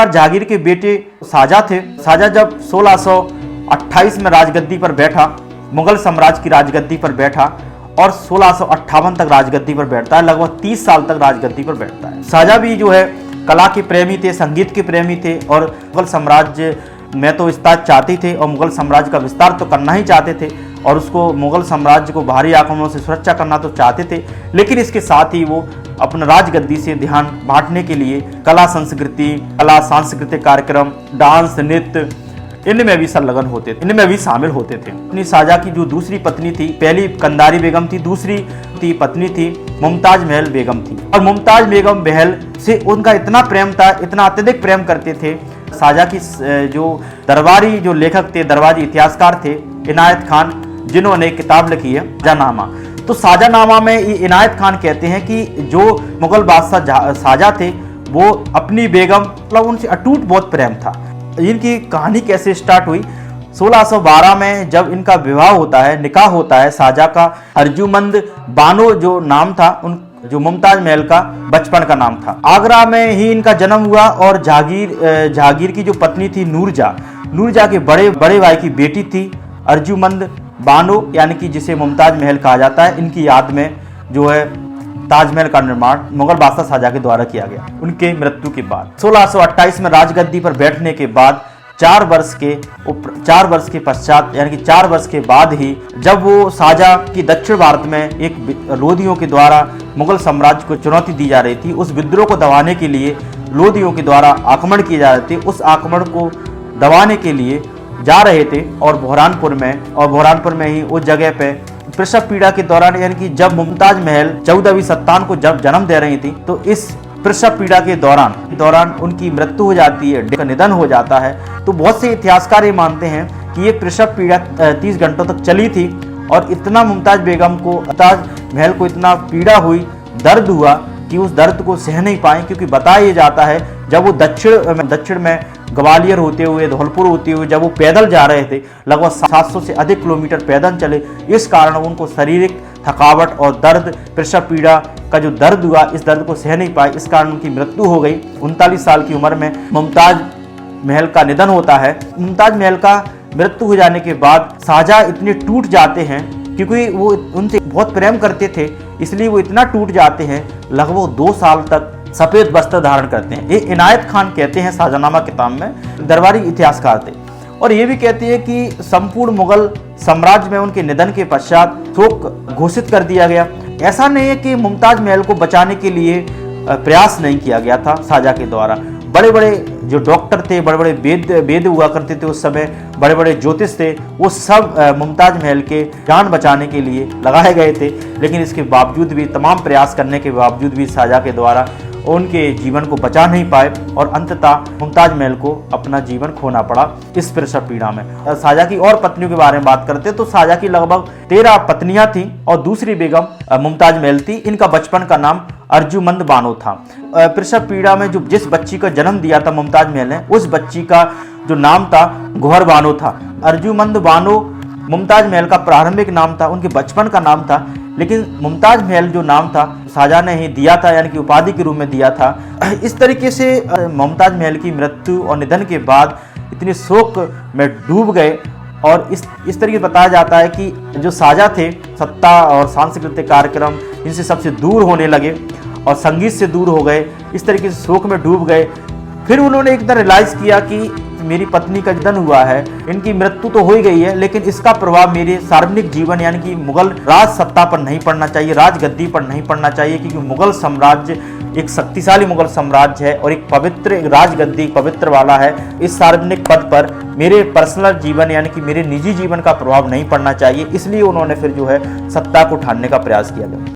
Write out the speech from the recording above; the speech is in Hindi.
जहांगीर के बेटे शाहजहां थे। शाहजहां जब 1628 में राजगद्दी पर बैठा, मुगल साम्राज्य की राजगद्दी पर बैठा और 1658 तक राजगद्दी पर बैठता है, लगभग 30 साल तक राजगद्दी पर बैठता है। शाहजहां भी जो है कला के प्रेमी थे, संगीत के प्रेमी थे और मुगल साम्राज्य में तो विस्तार चाहते थे और मुगल साम्राज्य का विस्तार तो करना ही चाहते थे और उसको मुगल साम्राज्य को बाहरी आक्रमणों से सुरक्षा करना तो चाहते थे, लेकिन इसके साथ ही वो अपना राजगद्दी से ध्यान बांटने के लिए कला संस्कृति, कला सांस्कृतिक कार्यक्रम, डांस, नृत्य, इनमें भी संलग्न होते थे, इनमें भी शामिल होते थे। अपनी शाहजहां की जो दूसरी पत्नी थी, पहली कंदारी बेगम थी, दूसरी पत्नी थी मुमताज महल बेगम थी और मुमताज बेगम महल से उनका इतना प्रेम था, इतना अत्यधिक प्रेम करते थे। शाहजहां की जो दरबारी जो लेखक थे, दरबारी इतिहासकार थे इनायत खान, जिन्होंने किताब लिखी है शाहजहांनामा। तो शाहजहांनामा में इनायत खान कहते हैं कि जो मुगल बादशाह शाहजहां थे वो अपनी बेगम मतलब उनसे अटूट बहुत प्रेम था। इनकी कहानी कैसे स्टार्ट हुई? 1612 में जब इनका विवाह होता है, निकाह होता है शाहजहां का, अर्जुमंद बानो जो नाम था, उन जो मुमताज महल का बचपन का नाम था। आगरा में ही इनका जन्म हुआ और जहांगीर की जो पत्नी थी नूरजहां के बड़े भाई की बेटी थी अर्जुमंद बानो, यानी कि जिसे मुमताज महल कहा जाता है। इनकी याद में जो है ताजमहल का निर्माण मुगल बादशाह शाहजहां के द्वारा किया गया उनके मृत्यु के बाद। 1628 में राजगद्दी पर बैठने के बाद 4 वर्ष के पश्चात, यानी कि 4 वर्ष के बाद ही, जब वो शाहजहां की दक्षिण भारत में एक लोधियों के द्वारा मुगल साम्राज्य को चुनौती दी जा रही थी, उस विद्रोह को दबाने के लिए लोधियों के द्वारा आक्रमण किए जा रहे थे, उस आक्रमण को दबाने के लिए जा रहे थे और बुरहानपुर में ही उस जगह पे प्रसव पीड़ा के दौरान, यानी कि जब मुमताज महल 14वीं संतान को जब जन्म दे रही थी, तो इस प्रसव पीड़ा के दौरान उनकी मृत्यु हो जाती है, उनका निधन हो जाता है। तो बहुत से इतिहासकार ये मानते हैं कि ये प्रसव पीड़ा 30 घंटों तक चली थी और इतना मुमताज महल को इतना पीड़ा हुई, दर्द हुआ कि उस दर्द को सह नहीं पाए, क्योंकि बताया ये जाता है जब वो दक्षिण में ग्वालियर होते हुए, धौलपुर होते हुए जब वो पैदल जा रहे थे, लगभग 700 से अधिक किलोमीटर पैदल चले, इस कारण उनको शारीरिक थकावट और दर्द, प्रसव पीड़ा का जो दर्द हुआ, इस दर्द को सह नहीं पाए, इस कारण उनकी मृत्यु हो गई। 39 साल की उम्र में मुमताज महल का निधन होता है। मुमताज महल का मृत्यु हो जाने के बाद शाहजहां इतने टूट जाते हैं, क्योंकि वो उनसे बहुत प्रेम करते थे, इसलिए वो इतना टूट जाते हैं, लगभग 2 साल तक सफेद वस्त्र धारण करते हैं। ये इनायत खान कहते हैं शाहजहांनामा किताब में, दरबारी इतिहासकार थे, और ये भी कहते हैं कि संपूर्ण मुगल साम्राज्य में उनके निधन के पश्चात शोक घोषित कर दिया गया। ऐसा नहीं है कि मुमताज महल को बचाने के लिए प्रयास नहीं किया गया था शाहजहां के द्वारा। बड़े बड़े जो डॉक्टर थे, बड़े बड़े वेद हुआ करते थे उस समय, बड़े बड़े ज्योतिष थे, वो सब मुमताज महल के जान बचाने के लिए लगाए गए थे, लेकिन इसके बावजूद भी, तमाम प्रयास करने के बावजूद भी शाहजहां के द्वारा उनके जीवन को बचा नहीं पाए और अंततः मुमताज महल को अपना जीवन खोना पड़ा इस प्रसव पीड़ा में। शाहजहां की और पत्नियों के बारे में बात करते तो शाहजहां की लगभग 13 पत्नियां थीं और दूसरी बेगम मुमताज महल थी। इनका बचपन का नाम अर्जुमंद बानो था। प्रसव पीड़ा में जो जिस बच्ची का जन्म दिया था मुमताज महल ने, उस बच्ची का जो नाम था गौहर बानो था। अर्जुमंद बानो मुमताज महल का प्रारंभिक नाम था, उनके बचपन का नाम था, लेकिन मुमताज महल जो नाम था शाहजहां ने ही दिया था, यानी कि उपाधि के रूप में दिया था। इस तरीके से मुमताज महल की मृत्यु और निधन के बाद इतने शोक में डूब गए और इस तरीके बताया जाता है कि जो शाहजहां थे, सत्ता और सांस्कृतिक कार्यक्रम इनसे सबसे दूर होने लगे और संगीत से दूर हो गए, इस तरीके से शोक में डूब गए। फिर उन्होंने एक दिन रियलाइज़ किया कि मेरी पत्नी का निधन हुआ है, इनकी मृत्यु तो हो ही गई है, लेकिन इसका प्रभाव मेरे सार्वजनिक जीवन, यानी कि मुगल राज सत्ता पर नहीं पड़ना चाहिए, राजगद्दी पर नहीं पड़ना चाहिए, क्योंकि मुगल साम्राज्य एक शक्तिशाली मुगल साम्राज्य है और एक पवित्र राजगद्दी पवित्र वाला है। इस सार्वजनिक पद पर मेरे पर्सनल जीवन, यानी कि मेरे निजी जीवन का प्रभाव नहीं पड़ना चाहिए, इसलिए उन्होंने फिर जो है सत्ता को ठानने का प्रयास किया गया।